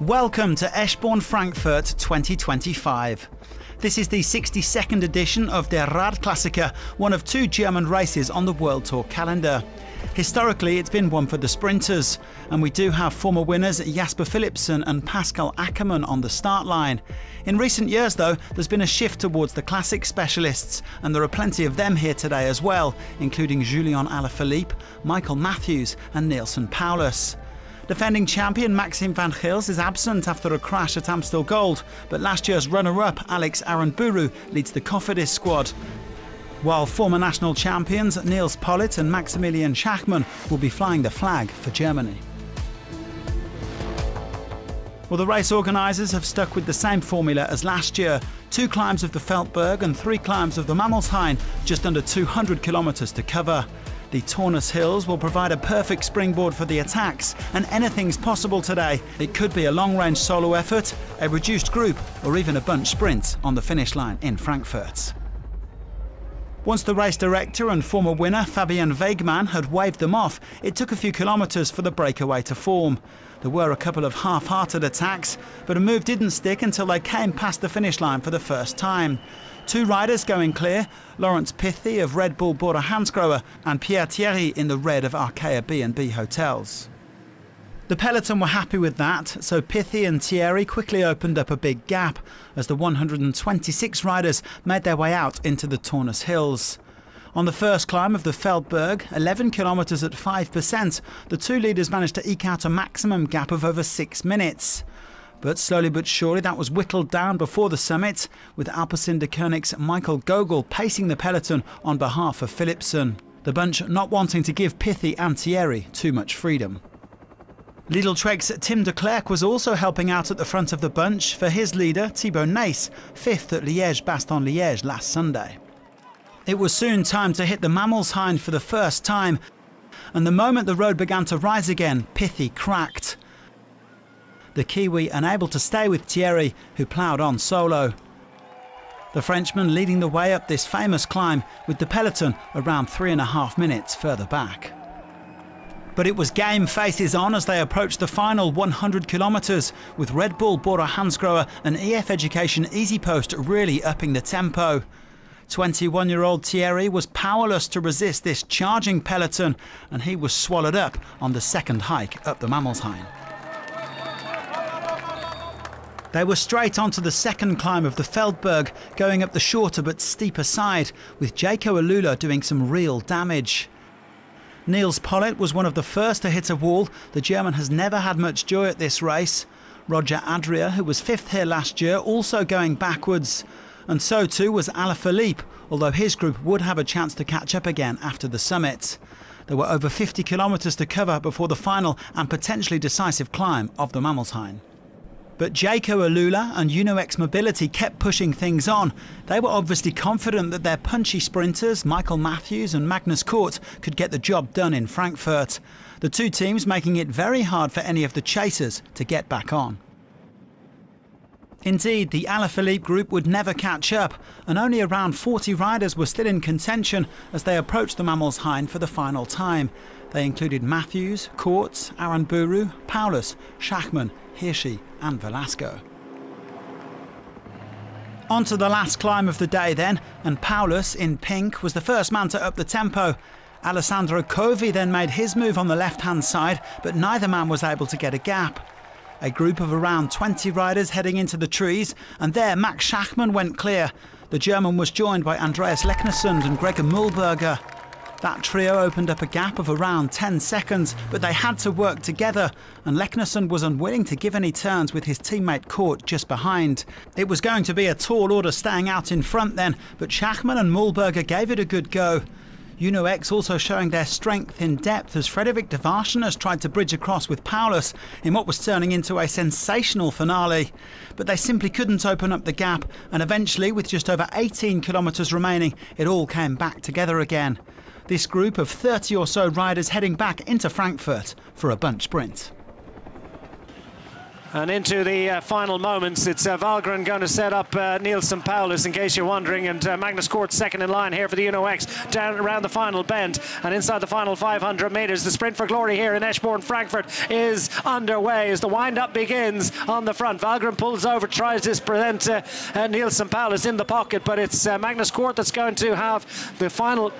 Welcome to Eschborn Frankfurt 2025. This is the 62nd edition of der Radklassiker, one of two German races on the World Tour calendar. Historically, it's been one for the sprinters, and we do have former winners Jasper Philipsen and Pascal Ackermann on the start line. In recent years, though, there's been a shift towards the classic specialists, and there are plenty of them here today as well, including Julian Alaphilippe, Michael Matthews and Neilson Powless. Defending champion Maxim Van Gils is absent after a crash at Amstel Gold, but last year's runner-up Alex Aranburu leads the Cofidis squad. While former national champions Nils Politt and Maximilian Schachmann will be flying the flag for Germany. Well, the race organisers have stuck with the same formula as last year. 2 climbs of the Feldberg and 3 climbs of the Mammelshain, just under 200 kilometres to cover. The Taunus Hills will provide a perfect springboard for the attacks, and anything's possible today. It could be a long-range solo effort, a reduced group, or even a bunch sprint on the finish line in Frankfurt. Once the race director and former winner Fabian Wegemann had waved them off, it took a few kilometres for the breakaway to form. There were a couple of half-hearted attacks, but a move didn't stick until they came past the finish line for the first time. 2 riders going clear, Laurens Pithy of Red Bull-BORA-hansgrohe and Pierre Thierry in the red of Arkea B&B Hotels. The peloton were happy with that, so Pithy and Thierry quickly opened up a big gap as the 126 riders made their way out into the Taunus Hills. On the first climb of the Feldberg, 11 kilometres at 5%, the 2 leaders managed to eke out a maximum gap of over 6 minutes. But slowly but surely that was whittled down before the summit, with Alpecin-Dekoninck's Michael Gogol pacing the peloton on behalf of Philipsen, the bunch not wanting to give Pithy and Thierry too much freedom. Lidl-Treg's Tim de Klerk was also helping out at the front of the bunch for his leader Thibaut Nys, 5th at Liège-Bastogne-Liège last Sunday. It was soon time to hit the Mammelshain for the first time, and the moment the road began to rise again, Pithy cracked. The Kiwi unable to stay with Thierry, who ploughed on solo. The Frenchman leading the way up this famous climb, with the peloton around 3.5 minutes further back. But it was game faces on as they approached the final 100 kilometres, with Red Bull-BORA-hansgrohe and EF Education EasyPost really upping the tempo. 21-year-old Thierry was powerless to resist this charging peloton, and he was swallowed up on the second hike up the Mammelshain. They were straight onto the second climb of the Feldberg, going up the shorter but steeper side, with Jayco-AlUla doing some real damage. Nils Politt was one of the first to hit a wall. The German has never had much joy at this race. Roger Adria, who was 5th here last year, also going backwards. And so too was Alaphilippe, although his group would have a chance to catch up again after the summit. There were over 50 kilometres to cover before the final and potentially decisive climb of the Mammelshain. But Jayco-AlUla and UNOX Mobility kept pushing things on. They were obviously confident that their punchy sprinters, Michael Matthews and Magnus Cort, could get the job done in Frankfurt. The 2 teams making it very hard for any of the chasers to get back on. Indeed, the Alaphilippe group would never catch up, and only around 40 riders were still in contention as they approached the Mammelshain for the final time. They included Matthews, Cort, Aranburu, Powless, Schachmann, Hirschi and Velasco. On to the last climb of the day then, and Powless, in pink, was the first man to up the tempo. Alessandro Covi then made his move on the left-hand side, but neither man was able to get a gap. A group of around 20 riders heading into the trees, and there Max Schachmann went clear. The German was joined by Andreas Leknersund and Gregor Mühlberger. That trio opened up a gap of around 10 seconds, but they had to work together, and Leknersund was unwilling to give any turns with his teammate Cort just behind. It was going to be a tall order staying out in front then, but Schachmann and Mühlberger gave it a good go. UNOX also showing their strength in depth as Frederic de Varsenes tried to bridge across with Powless in what was turning into a sensational finale. But they simply couldn't open up the gap, and eventually, with just over 18 kilometres remaining, it all came back together again. This group of 30 or so riders heading back into Frankfurt for a bunch sprint. And into the final moments, it's Valgren going to set up Nielsen Paulus, in case you're wondering, and Magnus Cort second in line here for the Uno X, down around the final bend, and inside the final 500 metres. The sprint for glory here in Eschborn Frankfurt is underway as the wind-up begins on the front. Valgren pulls over, tries to present Nielsen Paulus in the pocket, but it's Magnus Cort that's going to have the final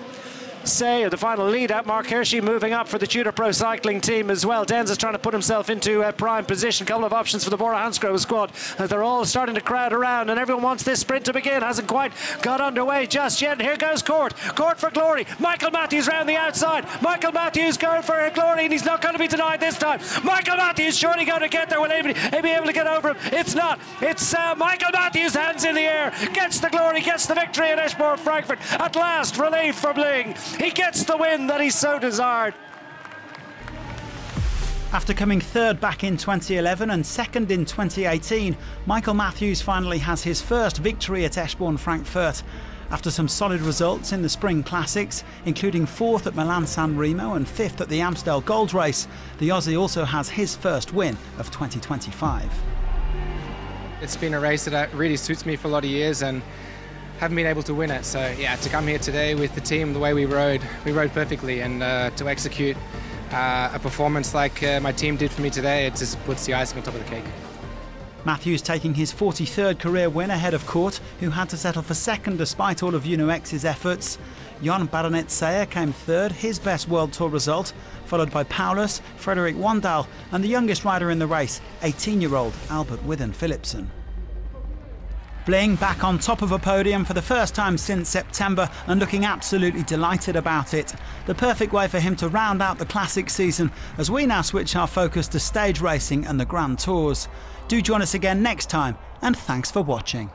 say, the final lead out. Mark Hirschi moving up for the Tudor Pro Cycling team as well. Denz is trying to put himself into prime position. Couple of options for the Bull-BORA-hansgrohe squad. They're all starting to crowd around, and everyone wants this sprint to begin. Hasn't quite got underway just yet. And here goes Cort. Cort for glory. Michael Matthews round the outside. Michael Matthews going for glory, and he's not going to be denied this time. Michael Matthews surely going to get there. Will he be able to get over him? It's not. It's Michael Matthews, hands in the air, gets the glory, gets the victory in Eschborn Frankfurt. At last, relief for Bling. He gets the win that he so desired. After coming third back in 2011 and second in 2018, Michael Matthews finally has his first victory at Eschborn Frankfurt. After some solid results in the Spring Classics, including fourth at Milan-San Remo and fifth at the Amstel Gold Race, the Aussie also has his first win of 2025. It's been a race that really suits me for a lot of years, and haven't been able to win it. So yeah, to come here today with the team, the way we rode perfectly, and to execute a performance like my team did for me today, it just puts the icing on top of the cake. Matthews taking his 43rd career win ahead of Cort, who had to settle for second despite all of Uno X's efforts. Jon Barrenetxea came third, his best World Tour result, followed by Paulus, Frederik Wandal and the youngest rider in the race, 18-year-old Albert Withen Philipsen. Bling back on top of a podium for the first time since September and looking absolutely delighted about it. The perfect way for him to round out the classic season as we now switch our focus to stage racing and the Grand Tours. Do join us again next time, and thanks for watching.